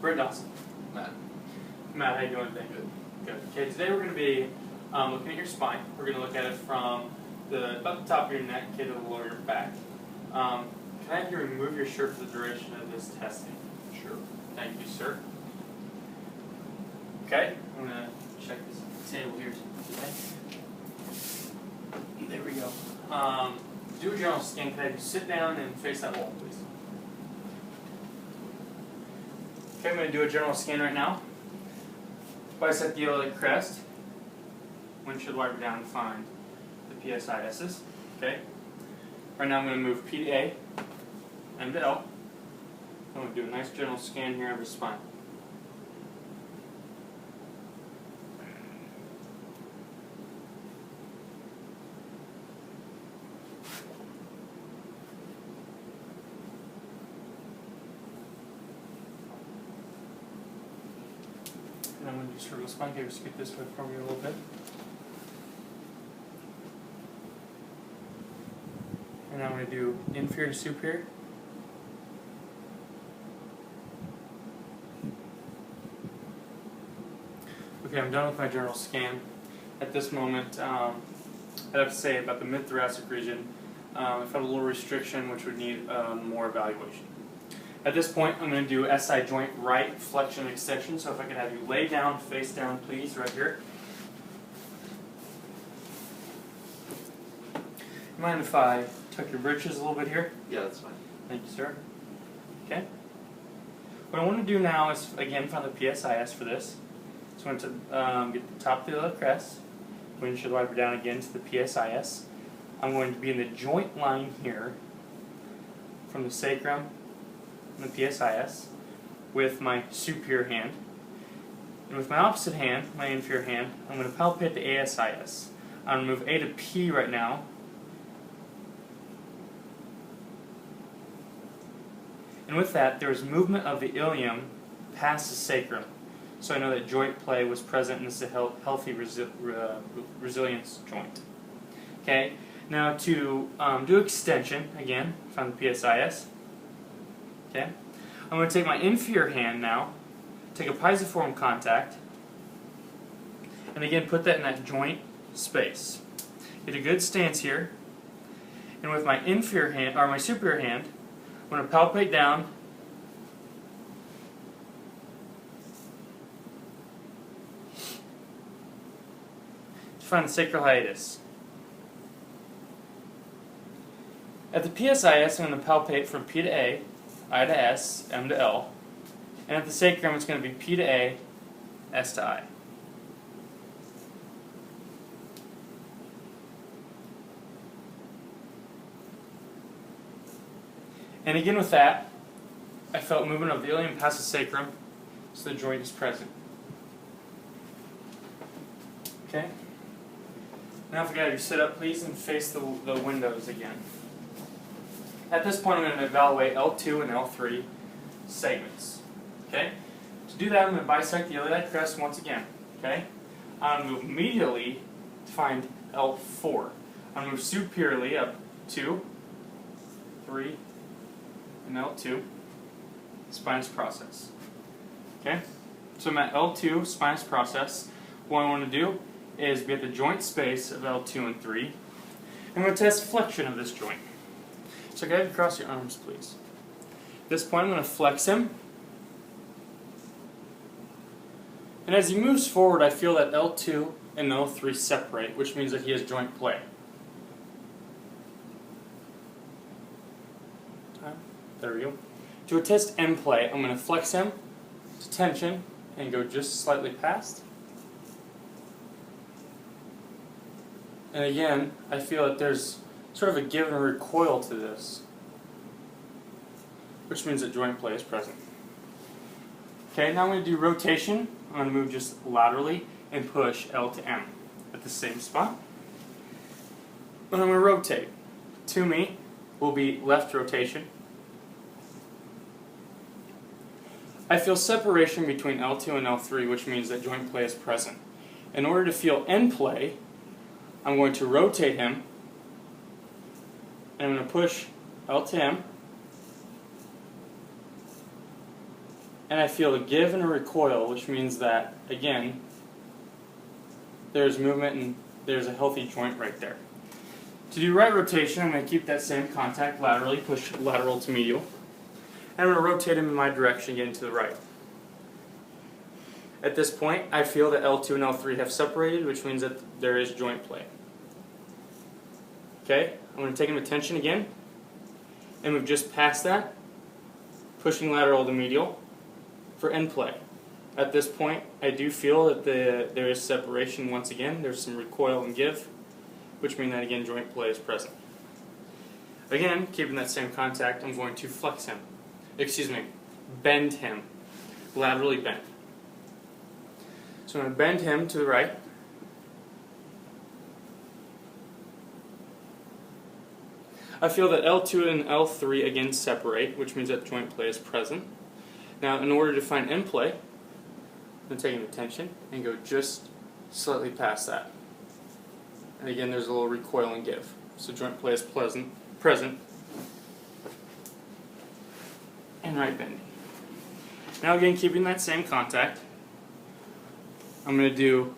Brent Dawson. Matt. Matt, how you doing today? Good. Okay, today we're going to be looking at your spine. We're going to look at it from about the top of your neck, okay, to the lower of your back. Can I have you remove your shirt for the duration of this testing? Sure. Thank you, sir. Okay, I'm going to check this table here today. There we go. Do a general scan. Can I have you sit down and face that wall, please? Okay, I'm going to do a general scan right now. Bicep the iliac crest. Windshield wiper down and find the PSISs. Okay. Right now I'm going to move P to A, M to L. I'm going to do a nice general scan here of your spine. And I'm going to do cervical spine. Can you scoot this way for me a little bit? And I'm going to do inferior to superior. Okay, I'm done with my general scan. At this moment, I'd have to say about the mid-thoracic region, I felt a little restriction which would need more evaluation. At this point, I'm going to do SI joint right flexion and extension. So if I could have you lay down, face down, please, right here. You mind if I tuck your britches a little bit here? Yeah, that's fine. Thank you, sir. Okay. What I want to do now is, again, find the PSIS for this. So I'm going to get the top of the iliac crest. Windshield wiper down again to the PSIS. I'm going to be in the joint line here from the sacrum and the PSIS with my superior hand. And with my opposite hand, my inferior hand, I'm going to palpate the ASIS. I'm going to move A to P right now. And with that, there is movement of the ilium past the sacrum. So I know that joint play was present, and this is a healthy resilience joint. Okay, now to do extension, again, find the PSIS. Okay, I'm going to take my inferior hand now, take a piezoform contact, and again put that in that joint space. Get a good stance here, and with my inferior hand, or my superior hand, I'm going to palpate down to find the sacral hiatus. At the PSIS, I'm going to palpate from P to A, I to S, M to L, and at the sacrum, it's going to be P to A, S to I. And again with that, I felt movement of the ilium past the sacrum, so the joint is present. Okay? Now if I could have you sit up, please, and face the windows again. At this point, I'm going to evaluate L2 and L3 segments. Okay? To do that, I'm going to bisect the iliac crest once again. Okay? I'm going to move immediately to find L4. I'm going to move superiorly up 2, 3, and L2, spinous process. Okay? So I'm at L2, spinous process. What I want to do is be at the joint space of L2 and 3. I'm going to test flexion of this joint. So go ahead and cross your arms, please. At this point, I'm going to flex him. And as he moves forward, I feel that L2 and L3 separate, which means that he has joint play. There we go. To attest M play, I'm going to flex him to tension and go just slightly past. And again, I feel that there's sort of a give and recoil to this, which means that joint play is present. Okay, now I'm going to do rotation. I'm going to move just laterally and push L to M at the same spot. And I'm going to rotate. To me will be left rotation. I feel separation between L2 and L3, which means that joint play is present. In order to feel end play, I'm going to rotate him, and I'm going to push L to M, and I feel a give and a recoil, which means that, again, there's movement and there's a healthy joint right there. To do right rotation, I'm going to keep that same contact laterally, push lateral to medial, and I'm going to rotate him in my direction again to the right. At this point, I feel that L2 and L3 have separated, which means that there is joint play. Okay, I'm going to take him to tension again, and move just past that, pushing lateral to medial for end play. At this point, I do feel that there is separation once again. There's some recoil and give, which means that again joint play is present. Again, keeping that same contact, I'm going to flex him. Bend him. Laterally bend. So I'm going to bend him to the right. I feel that L2 and L3 again separate, which means that joint play is present. Now, in order to find end play, I'm taking the tension and go just slightly past that. And again, there's a little recoil and give. So joint play is present, and right bending. Now again, keeping that same contact, I'm going to do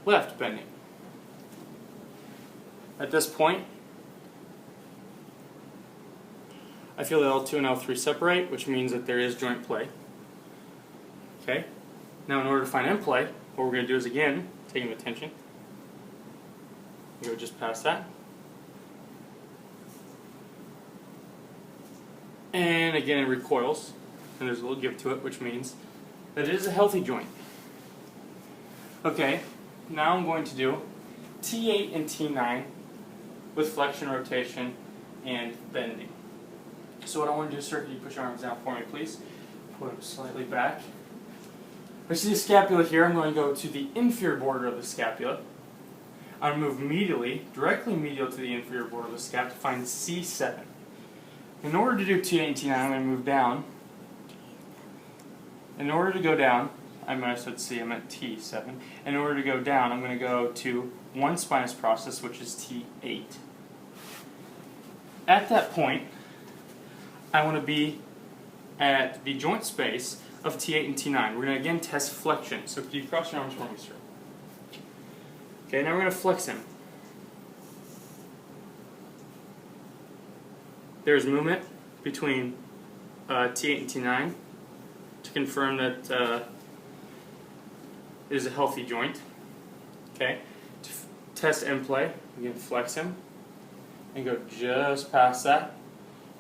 left bending. At this point, I feel that L2 and L3 separate, which means that there is joint play. Okay. Now in order to find end play, what we're going to do is again, taking the tension, go just past that. And again it recoils, and there's a little give to it, which means that it is a healthy joint. Okay, now I'm going to do T8 and T9 with flexion, rotation, and bending. So what I want to do, sir, can you push your arms down for me, please? Put them slightly back. I see the scapula here. I'm going to go to the inferior border of the scapula. I'm going to move directly medial to the inferior border of the scap to find C7. In order to do T8 and T9, I'm going to move down. In order to go down, I might have said C, I meant T7. In order to go down, I'm going to go to one spinous process, which is T8. At that point, I want to be at the joint space of T8 and T9. We're going to again test flexion. So could you cross your arms for me, sir? Okay, now we're going to flex him. There's movement between T8 and T9 to confirm that it is a healthy joint. Okay, to test end play, again flex him and go just past that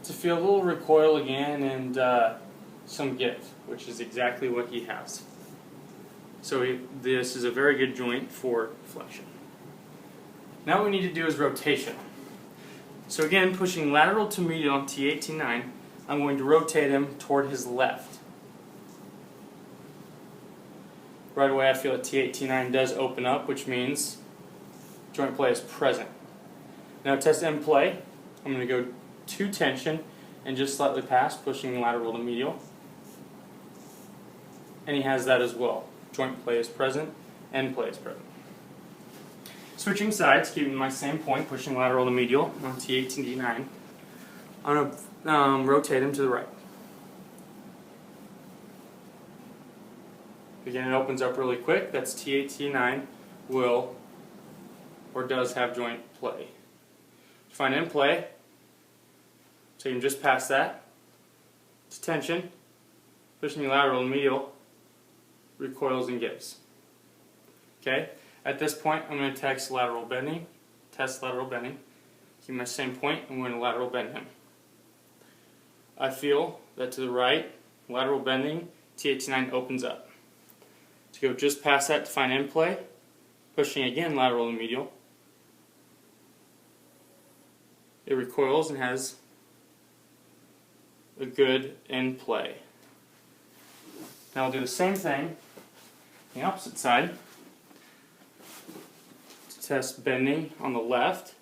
to feel a little recoil again and some give, which is exactly what he has. So this is a very good joint for flexion. Now what we need to do is rotation. So again, pushing lateral to medial on T8, T9, I'm going to rotate him toward his left. Right away I feel that T8, T9 does open up, which means joint play is present. Now test end play, I'm going to go to tension and just slightly past, pushing lateral to medial. And he has that as well. Joint play is present, end play is present. Switching sides, keeping my same point, pushing lateral to medial on T8 and T9. I'm going to rotate him to the right. Again, it opens up really quick. That's T8, T9 will or does have joint play. To find end play, so you can just pass that. It's tension, pushing lateral and medial, recoils and gives. Okay? At this point, I'm going to test lateral bending. Keep my same point, I'm going to lateral bend him. I feel that to the right, lateral bending, T8, T9 opens up. To go just past that to find end play, pushing again lateral and medial. It recoils and has a good end play. Now I'll do the same thing on the opposite side. To test bending on the left,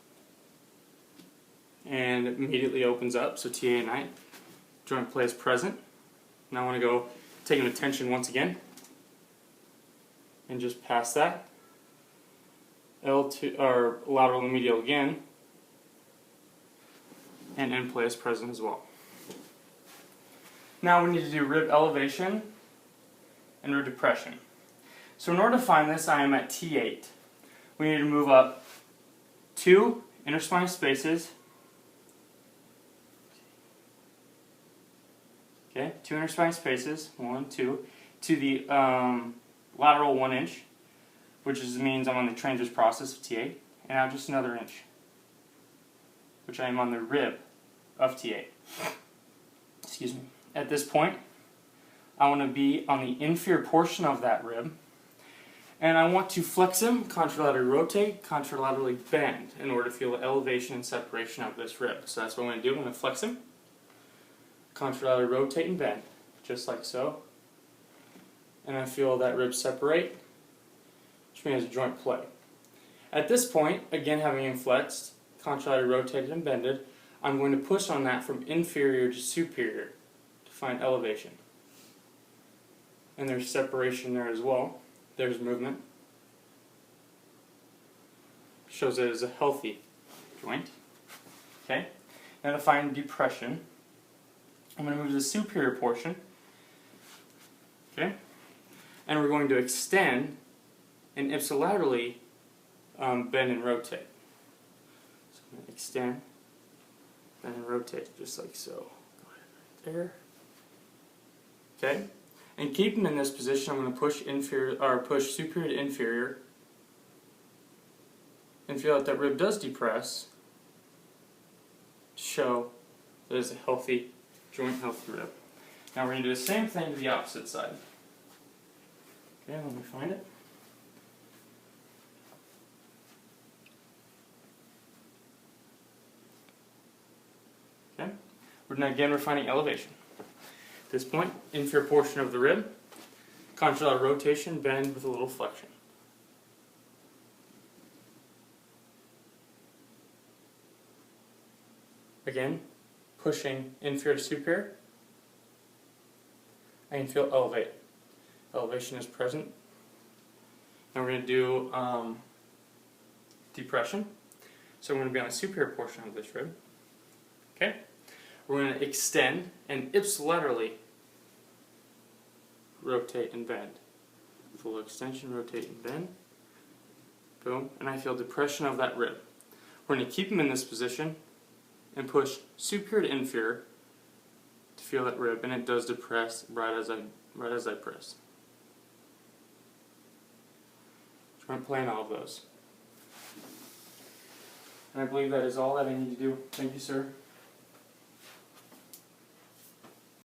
and it immediately opens up, so T8, joint play is present. Now I want to go taking the tension once again, and just past that. L2 or lateral and medial again, and end play is present as well. Now we need to do rib elevation and rib depression. So in order to find this, I am at T8. We need to move up 2 interspinal spaces. Okay, 2 interspinal spaces, 1, 2, to the lateral 1 inch, which means I'm on the transverse process of T8, and now just another inch, which I am on the rib of T8. Excuse me. At this point, I want to be on the inferior portion of that rib, and I want to flex him, contralaterally rotate, contralaterally bend in order to feel the elevation and separation of this rib. So that's what I'm going to do. I'm going to flex him, contralaterally rotate and bend, just like so. And I feel that rib separate, which means a joint play. At this point, again having him flexed, contralaterally rotated and bended, I'm going to push on that from inferior to superior to find elevation. And there's separation there as well. There's movement. Shows it as a healthy joint. Okay. Now to find depression, I'm going to move to the superior portion. Okay. And we're going to extend and ipsilaterally bend and rotate. So I'm going to extend, bend and rotate just like so. Go ahead right there. Okay. And keep him in this position. I'm going to push push superior to inferior, and feel that rib does depress to show that it's a healthy joint, healthy rib. Now we're going to do the same thing to the opposite side. Okay, let me find it. Okay, we're finding elevation. At this point, inferior portion of the rib, contralateral rotation, bend with a little flexion. Again, pushing inferior to superior, I can feel elevate. Elevation is present. Now we're going to do depression. So we're going to be on the superior portion of this rib. Okay? We're going to extend and ipsilaterally rotate and bend. Full extension, rotate and bend. Boom. And I feel depression of that rib. We're going to keep him in this position and push superior to inferior to feel that rib, and it does depress right as I press. So I'm playing all of those. And I believe that is all that I need to do. Thank you, sir.